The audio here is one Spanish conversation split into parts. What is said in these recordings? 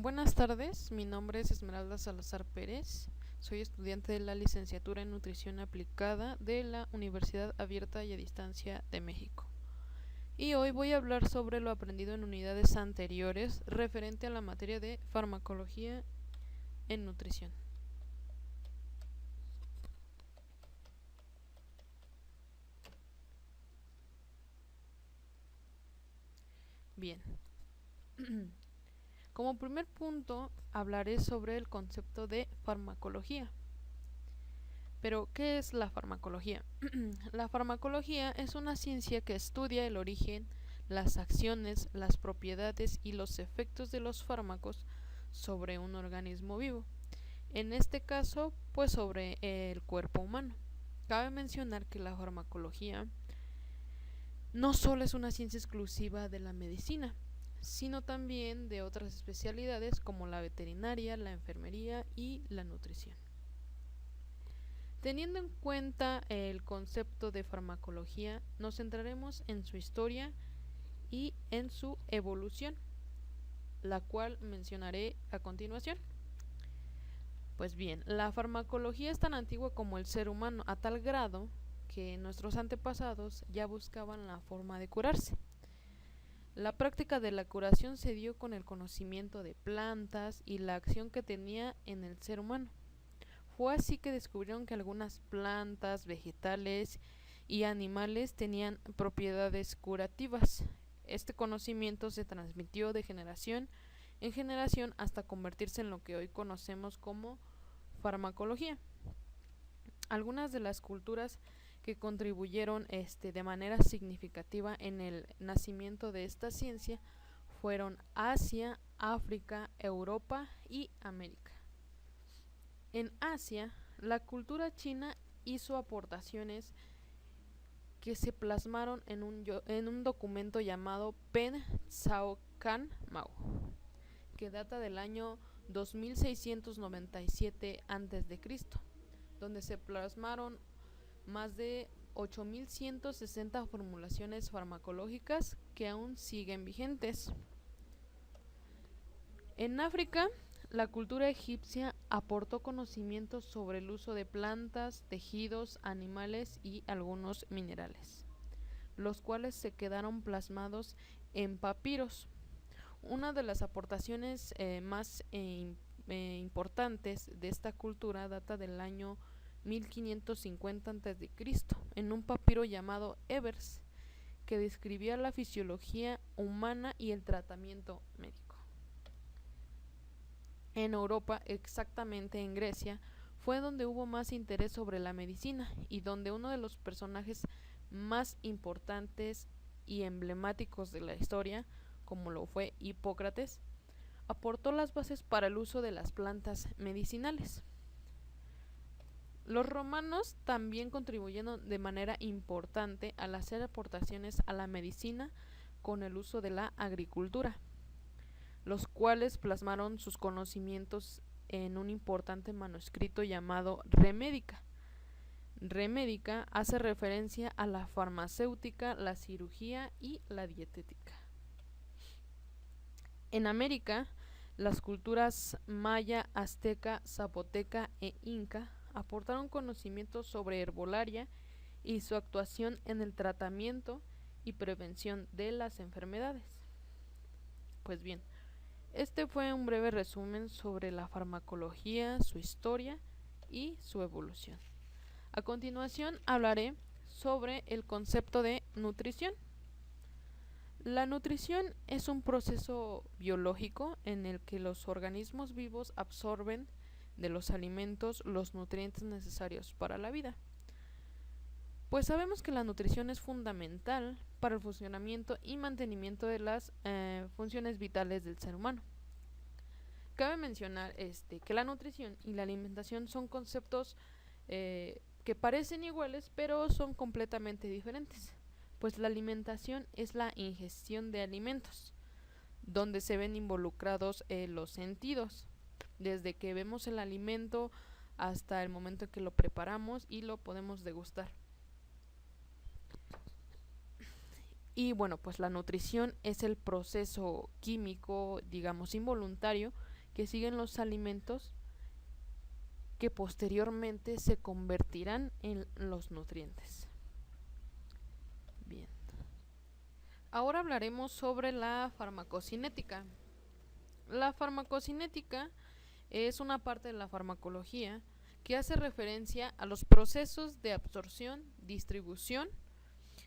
Buenas tardes, mi nombre es Esmeralda Salazar Pérez, soy estudiante de la licenciatura en Nutrición Aplicada de la Universidad Abierta y a Distancia de México. Y hoy voy a hablar sobre lo aprendido en unidades anteriores referente a la materia de farmacología en nutrición. Bien, como primer punto hablaré sobre el concepto de farmacología. Pero, ¿qué es la farmacología? La farmacología es una ciencia que estudia el origen, las acciones, las propiedades y los efectos de los fármacos sobre un organismo vivo. En este caso, pues sobre el cuerpo humano. Cabe mencionar que la farmacología no solo es una ciencia exclusiva de la medicina, sino también de otras especialidades como la veterinaria, la enfermería y la nutrición. Teniendo en cuenta el concepto de farmacología, nos centraremos en su historia y en su evolución, la cual mencionaré a continuación. Pues bien, la farmacología es tan antigua como el ser humano, a tal grado que nuestros antepasados ya buscaban la forma de curarse. La práctica de la curación se dio con el conocimiento de plantas y la acción que tenía en el ser humano. Fue así que descubrieron que algunas plantas, vegetales y animales tenían propiedades curativas. Este conocimiento se transmitió de generación en generación hasta convertirse en lo que hoy conocemos como farmacología. Algunas de las culturas que contribuyeron de manera significativa en el nacimiento de esta ciencia fueron Asia, África, Europa y América. En Asia, la cultura china hizo aportaciones que se plasmaron en un documento llamado Pen Tsao Kan Mao, que data del año 2697 a.C., donde se plasmaron más de 8160 formulaciones farmacológicas que aún siguen vigentes. En África, la cultura egipcia aportó conocimientos sobre el uso de plantas, tejidos, animales y algunos minerales, los cuales se quedaron plasmados en papiros. Una de las aportaciones más importantes de esta cultura data del año 1550 a.C., en un papiro llamado Ebers, que describía la fisiología humana y el tratamiento médico. En Europa, exactamente en Grecia, fue donde hubo más interés sobre la medicina y donde uno de los personajes más importantes y emblemáticos de la historia, como lo fue Hipócrates, aportó las bases para el uso de las plantas medicinales. Los romanos también contribuyeron de manera importante al hacer aportaciones a la medicina con el uso de la agricultura, los cuales plasmaron sus conocimientos en un importante manuscrito llamado Remédica. Remédica hace referencia a la farmacéutica, la cirugía y la dietética. En América, las culturas maya, azteca, zapoteca e inca aportaron conocimientos sobre herbolaria y su actuación en el tratamiento y prevención de las enfermedades. Pues bien, este fue un breve resumen sobre la farmacología, su historia y su evolución. A continuación hablaré sobre el concepto de nutrición. La nutrición es un proceso biológico en el que los organismos vivos absorben de los alimentos los nutrientes necesarios para la vida. Pues sabemos que la nutrición es fundamental para el funcionamiento y mantenimiento de las funciones vitales del ser humano. Cabe mencionar que la nutrición y la alimentación son conceptos que parecen iguales, pero son completamente diferentes, pues la alimentación es la ingestión de alimentos, donde se ven involucrados los sentidos, desde que vemos el alimento hasta el momento en que lo preparamos y lo podemos degustar. Y bueno, pues la nutrición es el proceso químico, digamos, involuntario que siguen los alimentos que posteriormente se convertirán en los nutrientes. Bien. Ahora hablaremos sobre la farmacocinética. La farmacocinética es una parte de la farmacología que hace referencia a los procesos de absorción, distribución,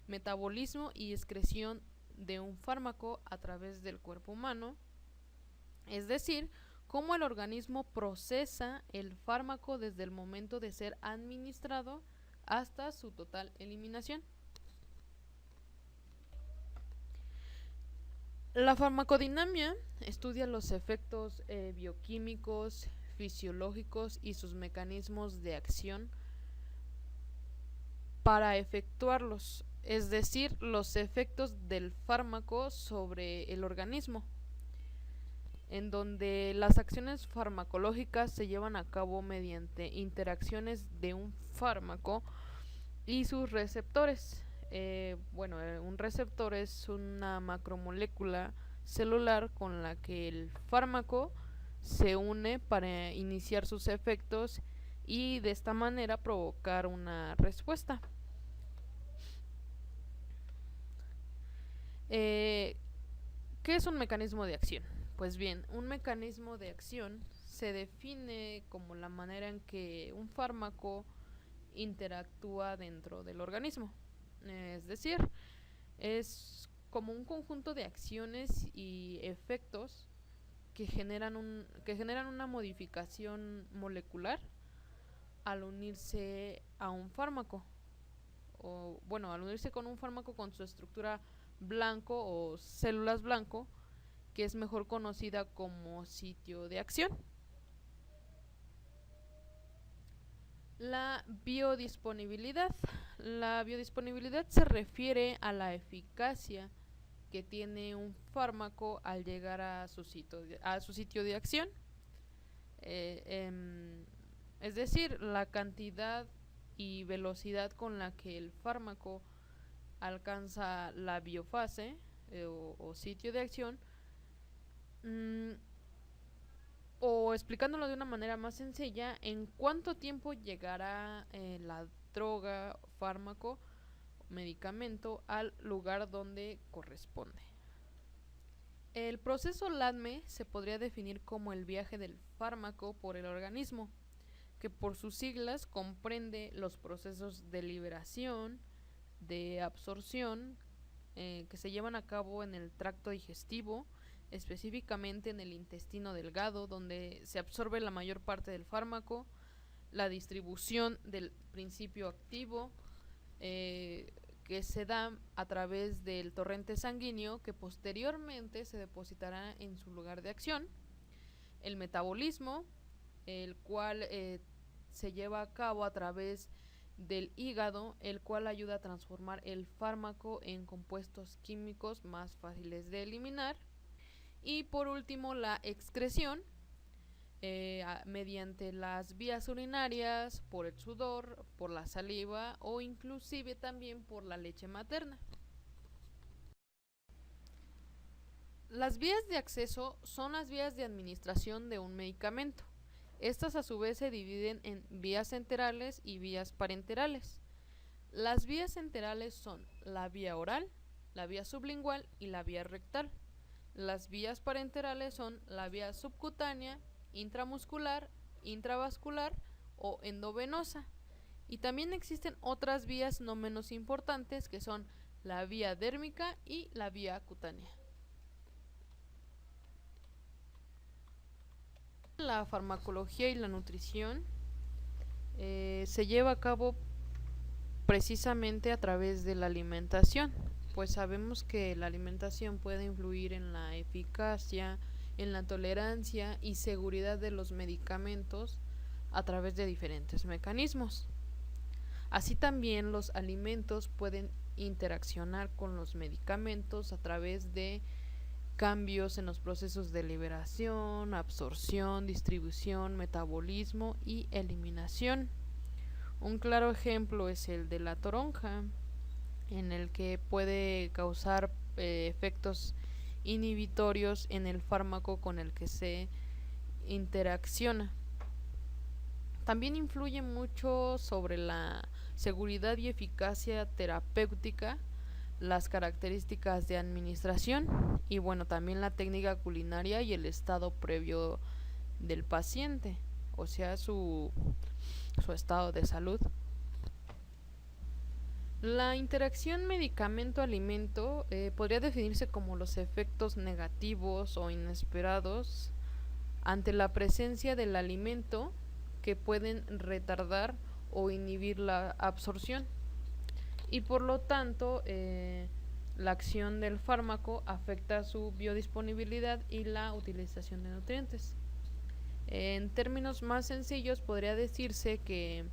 metabolismo y excreción de un fármaco a través del cuerpo humano, es decir, cómo el organismo procesa el fármaco desde el momento de ser administrado hasta su total eliminación. La farmacodinamia estudia los efectos bioquímicos, fisiológicos y sus mecanismos de acción para efectuarlos, es decir, los efectos del fármaco sobre el organismo, en donde las acciones farmacológicas se llevan a cabo mediante interacciones de un fármaco y sus receptores. Un receptor es una macromolécula celular con la que el fármaco se une para iniciar sus efectos y de esta manera provocar una respuesta. ¿Qué es un mecanismo de acción? Pues bien, un mecanismo de acción se define como la manera en que un fármaco interactúa dentro del organismo. Es decir, es como un conjunto de acciones y efectos que generan una modificación molecular al unirse a un fármaco. Al unirse con un fármaco con su estructura blanco o células blanco, que es mejor conocida como sitio de acción. La biodisponibilidad. La biodisponibilidad se refiere a la eficacia que tiene un fármaco al llegar a su sitio de acción. Es decir, la cantidad y velocidad con la que el fármaco alcanza la biofase o sitio de acción. O explicándolo de una manera más sencilla, en cuánto tiempo llegará la droga, fármaco, medicamento al lugar donde corresponde. El proceso LADME se podría definir como el viaje del fármaco por el organismo, que por sus siglas comprende los procesos de liberación, de absorción, que se llevan a cabo en el tracto digestivo, específicamente en el intestino delgado, donde se absorbe la mayor parte del fármaco, la distribución del principio activo, que se da a través del torrente sanguíneo, que posteriormente se depositará en su lugar de acción, el metabolismo, el cual se lleva a cabo a través del hígado, el cual ayuda a transformar el fármaco en compuestos químicos más fáciles de eliminar. Y por último, la excreción, mediante las vías urinarias, por el sudor, por la saliva o inclusive también por la leche materna. Las vías de acceso son las vías de administración de un medicamento. Estas a su vez se dividen en vías enterales y vías parenterales. Las vías enterales son la vía oral, la vía sublingual y la vía rectal. Las vías parenterales son la vía subcutánea, intramuscular, intravascular o endovenosa. Y también existen otras vías no menos importantes que son la vía dérmica y la vía cutánea. La farmacología y la nutrición se lleva a cabo precisamente a través de la alimentación, pues sabemos que la alimentación puede influir en la eficacia, en la tolerancia y seguridad de los medicamentos a través de diferentes mecanismos. Así también los alimentos pueden interaccionar con los medicamentos a través de cambios en los procesos de liberación, absorción, distribución, metabolismo y eliminación. Un claro ejemplo es el de la toronja. en el que puede causar efectos inhibitorios en el fármaco con el que se interacciona. También influye mucho sobre la seguridad y eficacia terapéutica, las características de administración y bueno, también la técnica culinaria y el estado previo del paciente, o sea, su estado de salud. La interacción medicamento-alimento podría definirse como los efectos negativos o inesperados ante la presencia del alimento que pueden retardar o inhibir la absorción y por lo tanto la acción del fármaco afecta su biodisponibilidad y la utilización de nutrientes. En términos más sencillos podría decirse que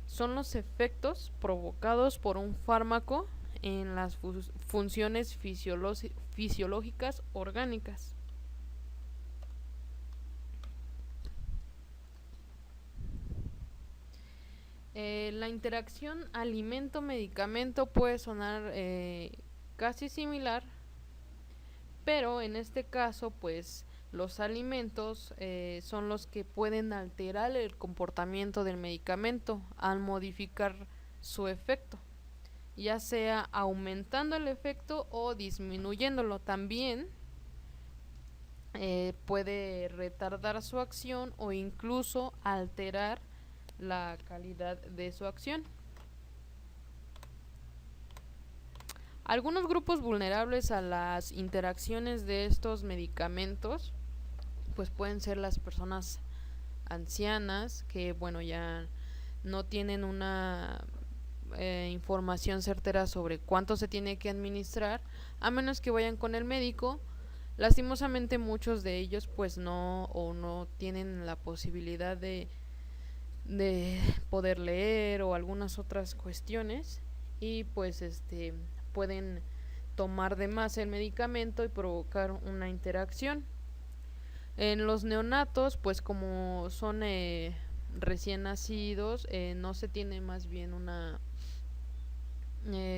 son los efectos provocados por un fármaco en las funciones fisiológicas orgánicas. La interacción alimento-medicamento puede sonar casi similar, pero en este caso pues los alimentos son los que pueden alterar el comportamiento del medicamento al modificar su efecto, ya sea aumentando el efecto o disminuyéndolo. También puede retardar su acción o incluso alterar la calidad de su acción. Algunos grupos vulnerables a las interacciones de estos medicamentos pues pueden ser las personas ancianas que bueno ya no tienen una información certera sobre cuánto se tiene que administrar a menos que vayan con el médico. Lastimosamente muchos de ellos pues no tienen la posibilidad de poder leer o algunas otras cuestiones y pues pueden tomar de más el medicamento y provocar una interacción. En los neonatos pues como son recién nacidos no se tiene más bien una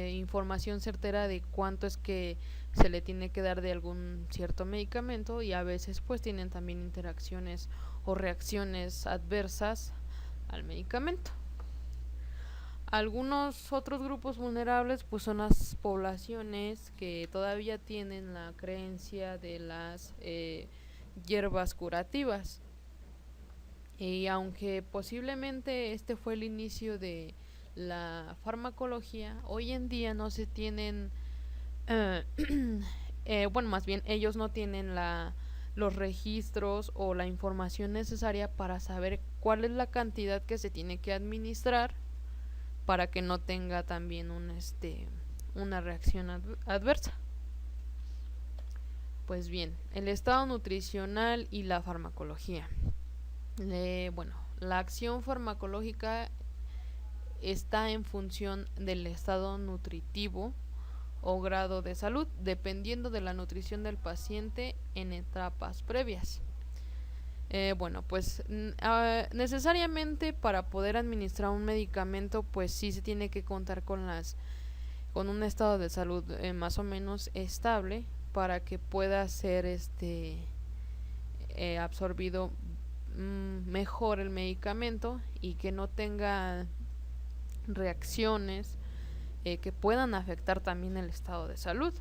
información certera de cuánto es que se le tiene que dar de algún cierto medicamento y a veces pues tienen también interacciones o reacciones adversas al medicamento. Algunos otros grupos vulnerables pues son las poblaciones que todavía tienen la creencia de las hierbas curativas y aunque posiblemente este fue el inicio de la farmacología, hoy en día no se tienen bueno, más bien ellos no tienen los registros o la información necesaria para saber cuál es la cantidad que se tiene que administrar para que no tenga también una reacción adversa. Pues bien, el estado nutricional y la farmacología. La acción farmacológica está en función del estado nutritivo o grado de salud, dependiendo de la nutrición del paciente en etapas previas. Necesariamente para poder administrar un medicamento, pues sí se tiene que contar con un estado de salud más o menos estable para que pueda ser absorbido mejor el medicamento y que no tenga reacciones que puedan afectar también el estado de salud,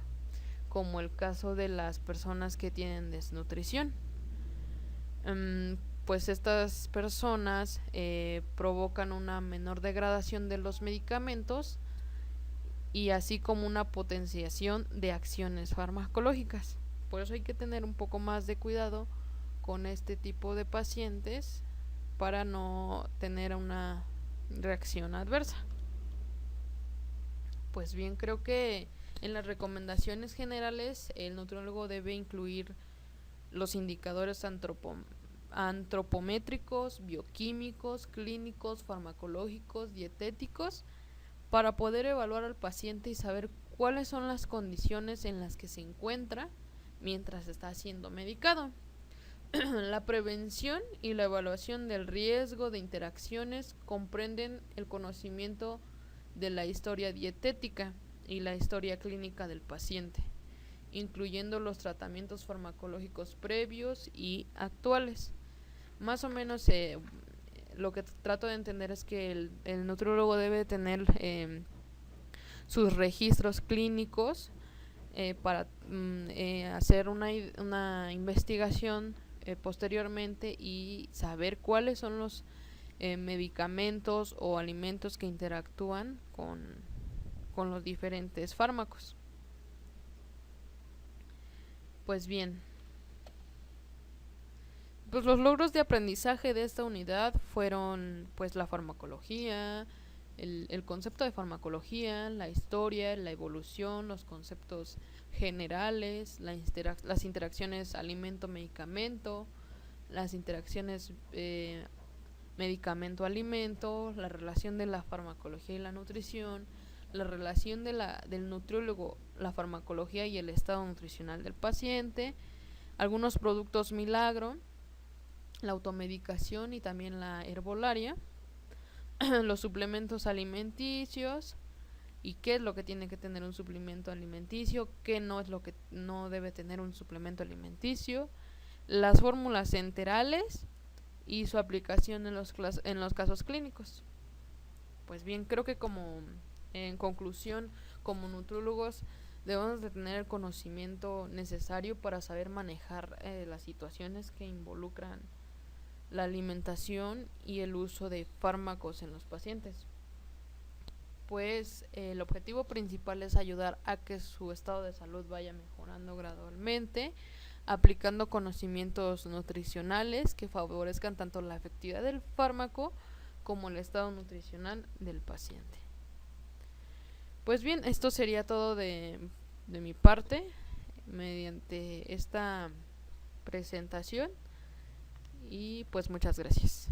como el caso de las personas que tienen desnutrición. Pues estas personas provocan una menor degradación de los medicamentos y así como una potenciación de acciones farmacológicas. Por eso hay que tener un poco más de cuidado con este tipo de pacientes para no tener una reacción adversa. Pues bien, creo que en las recomendaciones generales el nutriólogo debe incluir los indicadores antropométricos, bioquímicos, clínicos, farmacológicos, dietéticos, para poder evaluar al paciente y saber cuáles son las condiciones en las que se encuentra mientras está siendo medicado. La prevención y la evaluación del riesgo de interacciones comprenden el conocimiento de la historia dietética, y la historia clínica del paciente, incluyendo los tratamientos farmacológicos previos y actuales. Más o menos lo que trato de entender es que el nutriólogo debe tener sus registros clínicos para hacer una investigación posteriormente y saber cuáles son los medicamentos o alimentos que interactúan con los diferentes fármacos. Pues bien, pues los logros de aprendizaje de esta unidad fueron pues la farmacología, el concepto de farmacología, la historia, la evolución, los conceptos generales, las interacciones alimento-medicamento, las interacciones medicamento-alimento, la relación de la farmacología y la nutrición, la relación del nutriólogo, la farmacología y el estado nutricional del paciente, algunos productos milagro, la automedicación y también la herbolaria, los suplementos alimenticios y qué es lo que tiene que tener un suplemento alimenticio, qué no es lo que no debe tener un suplemento alimenticio, las fórmulas enterales y su aplicación en los casos clínicos. Pues bien, creo que en conclusión, como nutriólogos debemos de tener el conocimiento necesario para saber manejar las situaciones que involucran la alimentación y el uso de fármacos en los pacientes. Pues el objetivo principal es ayudar a que su estado de salud vaya mejorando gradualmente, aplicando conocimientos nutricionales que favorezcan tanto la efectividad del fármaco como el estado nutricional del paciente. Pues bien, esto sería todo de mi parte mediante esta presentación y pues muchas gracias.